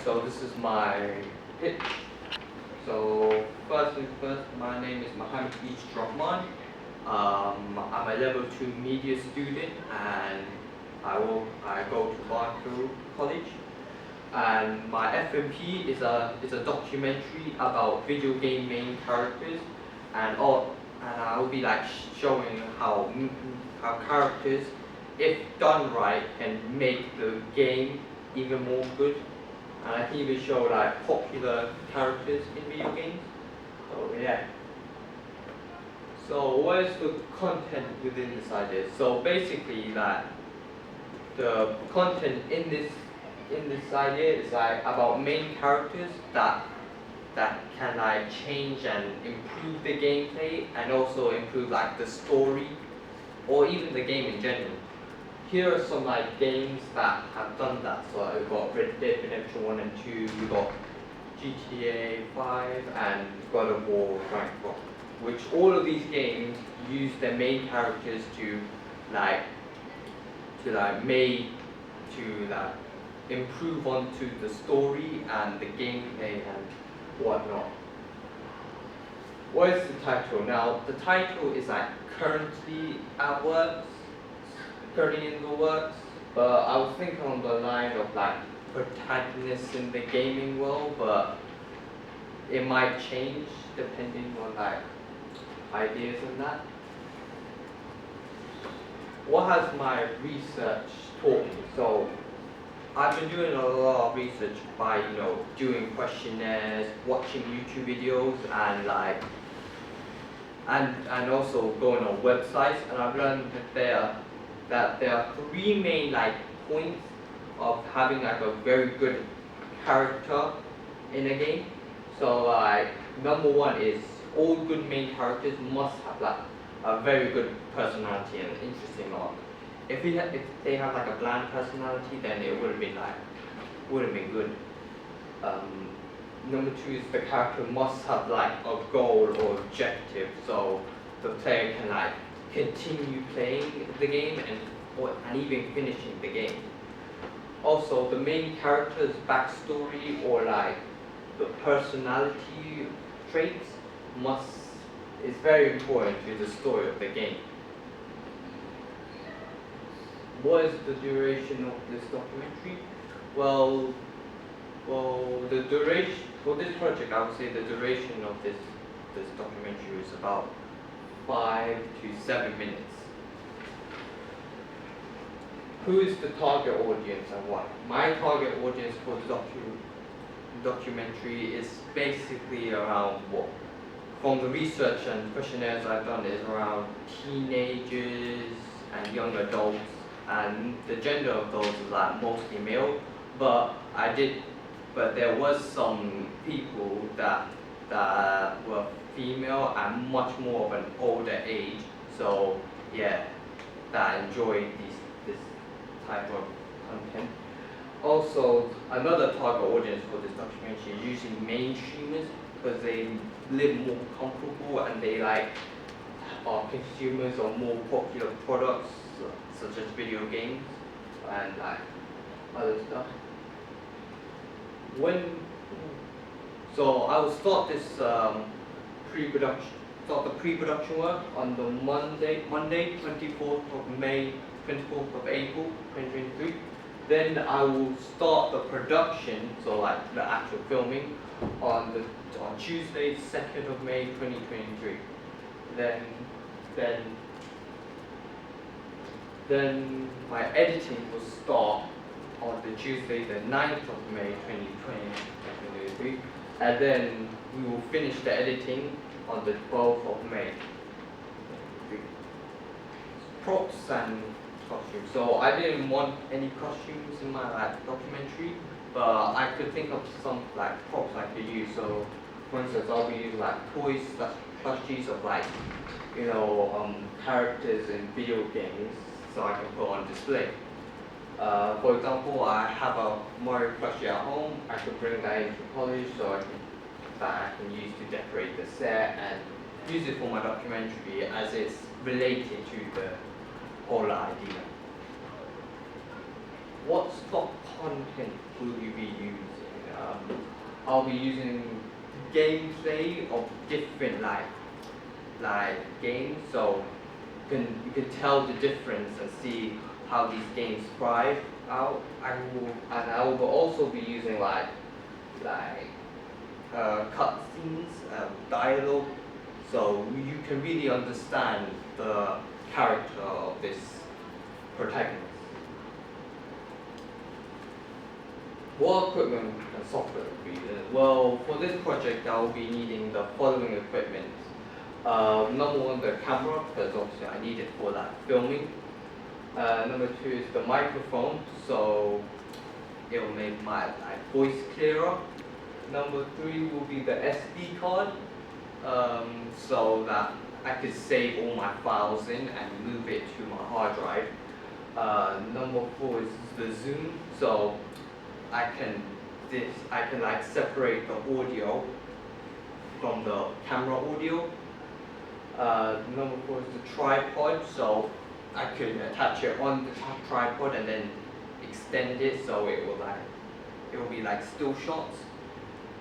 so this is my pitch. So first things first, my name is Mohammed Each Rahman. I'm a level 2 media student and I go to Barnfield College. And my FMP is a documentary about video game main characters and I will be like showing how characters, if done right, can make the game even more good. And I can even show like popular characters in video games. So yeah. So what is the content within this idea? So basically that the content in this idea is like about main characters that can like change and improve the gameplay and also improve like the story or even the game in general. Here are some like games that have done that. So we've got Red Dead Redemption 1 and 2, we've got GTA 5 and God of War Ragnarok, which all of these games use their main characters to improve onto the story and the gameplay and whatnot. What is the title? Now the title is like currently in the works, but I was thinking on the line of like protagonists in the gaming world, but it might change depending on like ideas and that. What has my research taught me? So I've been doing a lot of research by doing questionnaires, watching YouTube videos, and also going on websites, and I've learned that there are three main like points of having like a very good character in a game. So like number one is all good main characters must have like a very good personality and interesting arc. If they have like a bland personality, then it wouldn't been good. Number two is the character must have like a goal or objective, so the player can like continue playing the game and even finishing the game. Also, the main character's backstory or like the personality traits is very important to the story of the game. What is the duration of this documentary? Well, the duration for this project, I would say the duration of this documentary is about 5 to 7 minutes. Who is the target audience and why? My target audience for the documentary is basically around what? From the research and questionnaires I've done, is around teenagers and young adults, and the gender of those is like mostly male. But there was some people that were female and much more of an older age. So yeah, that enjoy this type of content. Also, another target audience for this documentary is usually mainstreamers because they live more comfortable and they like are consumers of more popular products such as video games and like other stuff. So I will start this the pre-production work on the Monday, 24th of May, 24th of April, 2023. Then I will start the production, so like the actual filming, on Tuesday, 2nd of May, 2023. Then my editing will start on the Tuesday, the 9th of May, 2023, and then we will finish the editing on the 12th of May. Props and costumes. So I didn't want any costumes in my documentary, but I could think of some like props I could use. So for instance, I'll be using like toys, plushies of characters in video games, so I can put on display. For example, I have a Mario plushie at home. I could bring that into college so I can use to decorate the set and use it for my documentary as it's related to the whole idea. What stock content will you be using? I'll be using gameplay of different games, so you can tell the difference and see how these games thrive out. I will also be using cutscenes, dialogue, so you can really understand the character of this protagonist. What equipment and software will be needed? Well, for this project, I will be needing the following equipment. Number one, the camera, because obviously I need it for filming. Number two is the microphone, so it will make my voice clearer. Number three will be the SD card, so that I could save all my files in and move it to my hard drive. Number four is the zoom, so I can separate the audio from the camera audio. Number four is the tripod, so I could attach it on the tripod and then extend it so it will be like still shots.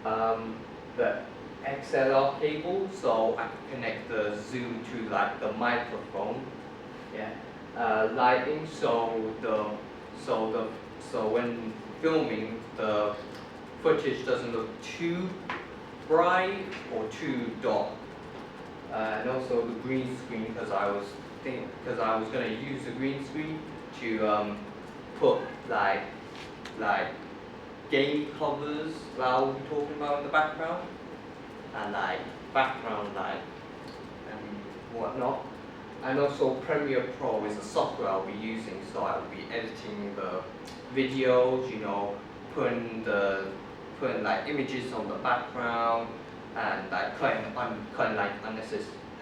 The XLR cable, so I can connect the zoom to the microphone. Yeah. Lighting, so when filming, the footage doesn't look too bright or too dark. And also the green screen, because I was going to use the green screen to put game covers that I'll be talking about in the background, and background and whatnot. And also Premiere Pro is a software I'll be using, so I will be editing the videos, putting images on the background and cutting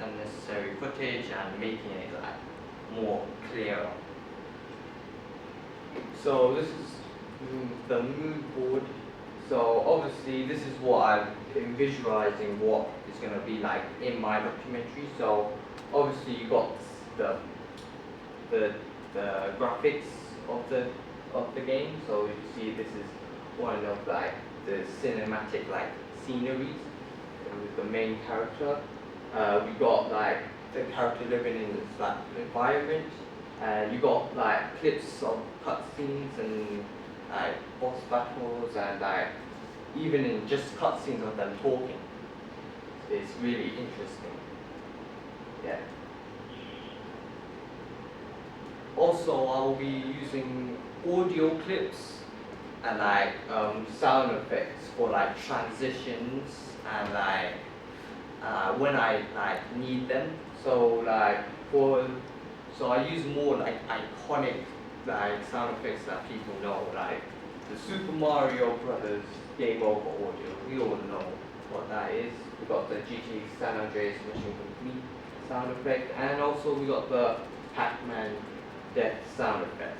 unnecessary footage and making it more clearer. So this is the mood board. So obviously this is what I've been visualizing what is going to be like in my documentary. So obviously you got the graphics of the game. So you see this is one of the cinematic sceneries with the main character. We got the character living in this environment. You got clips of cutscenes and boss battles and even in just cutscenes of them talking. It's really interesting. Yeah. Also, I will be using audio clips and sound effects for transitions and when I need them. So I use more iconic sound effects that people know, the Super Mario Brothers Game Over audio. We all know what that is. We got the GTA San Andreas Mission Complete sound effect, and also we got the Pac-Man death sound effect.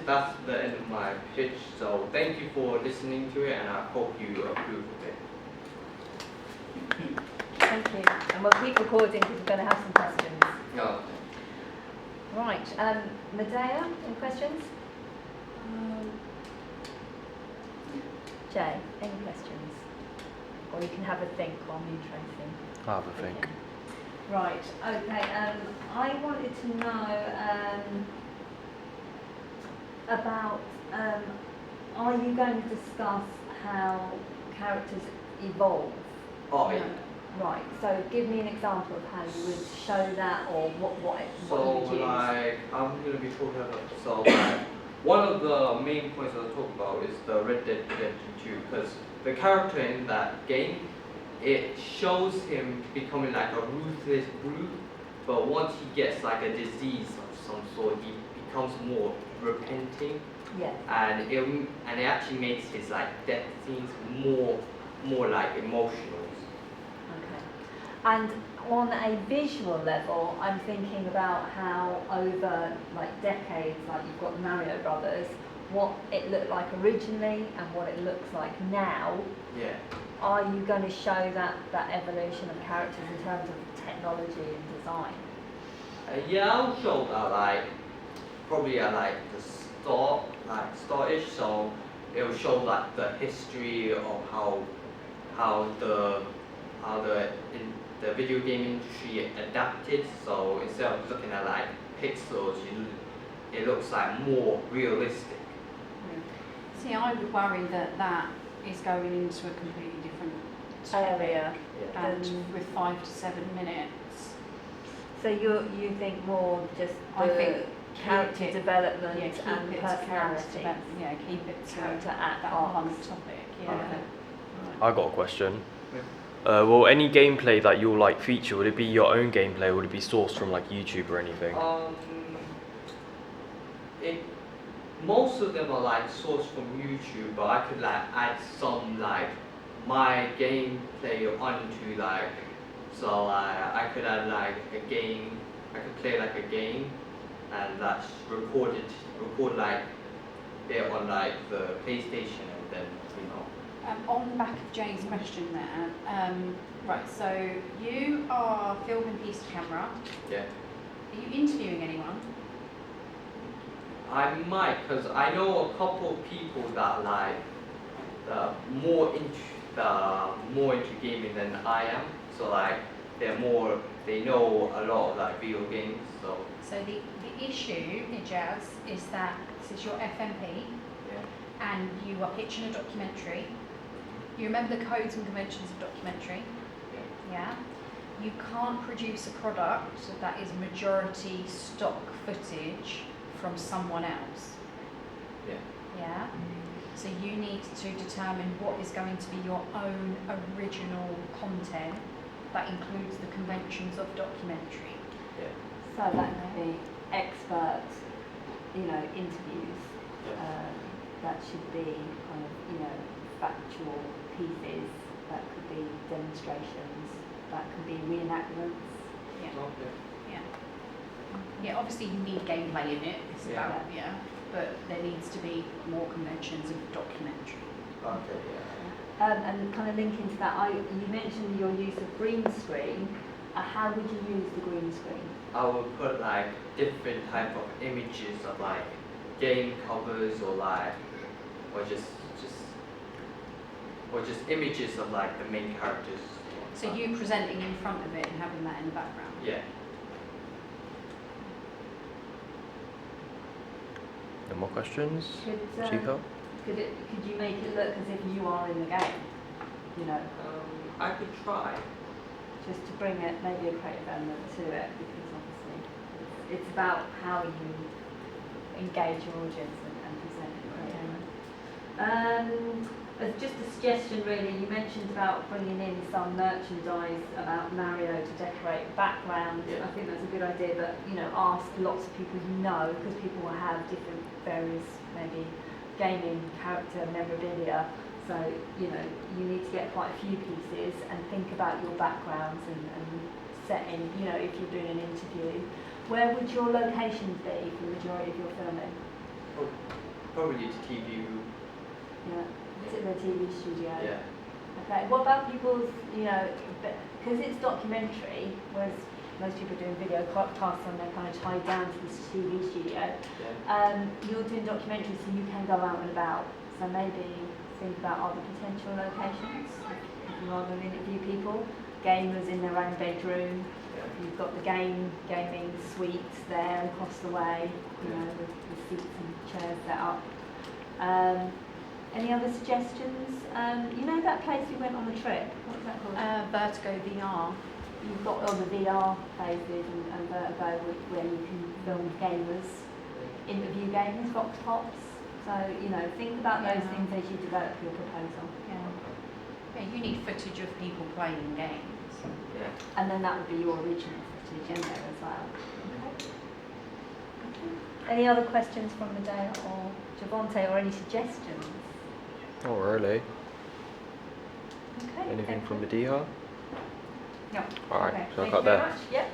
That's the end of my pitch. So thank you for listening to it, and I hope you approve of it. Thank you. And we'll keep recording because we're going to have some questions. No. Right. Medea, any questions? Jay, any questions? Or you can have a think while me tracing. I'll have a think. Right. Okay. I wanted to know about, are you going to discuss how characters evolve? Oh, yeah. Right, so give me an example of how you would show that, or what you would use. I'm going to be talking about, one of the main points I'll talk about is the Red Dead Redemption 2, because the character in that game, it shows him becoming a ruthless brute, but once he gets a disease of some sort, he becomes more repenting. Yes. And it actually makes his death scenes more emotional. Okay. And on a visual level, I'm thinking about how over decades, you've got Mario Brothers, what it looked like originally and what it looks like now. Yeah. Are you going to show that evolution of characters in terms of technology and design? Yeah, I'll show that probably at start-ish, so it will show like the history of how the video game industry adapted. So instead of looking at like pixels, it looks like more realistic. See, I would worry that that is going into a completely different Area. and Um, with 5 to 7 minutes. So you think more just I the think character keep it- development Yeah, keep and it to character personality. development. Yeah, keep it to Character at that heart. one topic. Yeah. Okay. I got a question. Will any gameplay that you'll like feature, would it be your own gameplay or would it be sourced from like YouTube or anything? Most of them are like sourced from YouTube, but I could like add some like my gameplay onto like, so I could add like a game. I could play like a game, and that's record like it on like the PlayStation, and then On the back of Jay's question there, right, so you are filming piece to camera. yeah. Are you interviewing anyone? I might, because I know a couple of people that like more into gaming than I am. So like they know a lot of like video games. So So the issue, Ijaz, is that this is your FMP yeah, and you are pitching a documentary. You remember the codes and conventions of documentary? Yeah. You can't produce a product that is majority stock footage from someone else. yeah, Yeah. So you need to determine what is going to be your own original content that includes the conventions of documentary. yeah, So that could be expert, interviews. yeah. That should be kind of, factual pieces. That could be demonstrations. That could be reenactments. Yeah. Okay. Yeah. Yeah, obviously you need gameplay in it. It's Yeah. about, yeah. But there needs to be more conventions of documentary. Okay. Yeah. And kind of linking to that, you mentioned your use of green screen. How would you use the green screen? I would put like different type of images of like game covers or just images of like the main characters. So you presenting in front of it and having that in the background. Yeah. No more questions? Could, Chico? could you make it look as if you are in the game? I could try. Just to bring it, maybe a creative element to it, because obviously it's about how you engage your audience and present it creatively. As just a suggestion really, you mentioned about bringing in some merchandise about Mario to decorate background. Yeah. I think that's a good idea, but ask lots of people you know, because people will have different various maybe gaming character memorabilia. So, you need to get quite a few pieces and think about your backgrounds and setting, if you're doing an interview. Where would your locations be for the majority of your filming? Probably the TV room. Yeah. Is it the TV studio? Yeah. Okay. What about people's, because it's documentary, whereas most people doing video podcasts and they're kind of tied down to this TV studio. Yeah. You're doing documentary, so you can go out and about. So maybe think about other potential locations if you want to interview people. Gamers in their own bedroom. Yeah. You've got the gaming suites there across the way, with the seats and chairs set up. Any other suggestions? That place we went on the trip, what was that called? Vertigo VR. You've got all the VR places and Vertigo where you can film gamers, interview gamers, vox pops. So, think about those things as you develop your proposal. Yeah. Yeah, you need footage of people playing games. Yeah. And then that would be your original footage in there as well. Okay. Any other questions from Medea or Javante, or any suggestions? Not really. Okay. Anything thank from you. Mediha? No. Alright, Okay, so I'll thank cut you very there. much. Yep.